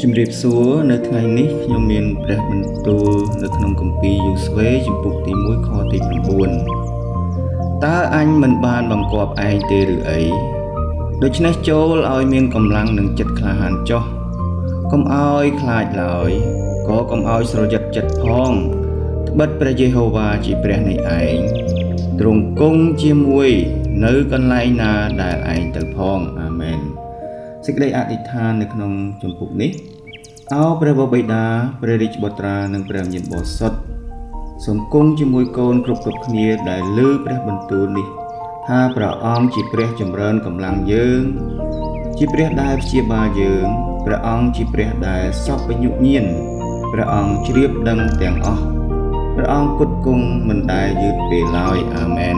ជំរាបសួរនៅថ្ងៃនេះខ្ញុំមានព្រះបន្ទូលនៅក្នុងគម្ពីរយូស្វេជំពូកទី1ខទី9តើអញមិនបានបង្គាប់ឯងទេឬអីដូច្នេះចូលឲ្យមានកម្លាំងនិងចិត្តក្លាហានចុះកុំឲ្យខ្លាចឡើយក៏កុំឲ្យស្រយឹកចិត្តផងត្បិតព្រះយេហូវ៉ាជាព្រះនៃឯងទ្រង់គង់ជាមួយនៅកន្លែងណាដែលឯងទៅផងអាមែនសេចក្តីអធិដ្ឋាននៅក្នុងជំពូកនេះអោព្រះបិតាព្រះរាជបុត្រានិងព្រះវិញ្ញាណបរិសុទ្ធសូមគង់ជាមួយកូនគ្រប់គ្នាដែលលើព្រះបន្ទូលនេះថាព្រះអង្គជាព្រះចម្រើនកម្លាំងយើងជាព្រះដែលព្យាបាលយើងព្រះអង្គជាព្រះដែលសពញ្ញុញាណព្រះអង្គជ្រាបដឹងទាំងអស់ព្រះអង្គគត់គង់មិនដែលយឺតពេលឡើយអាមែន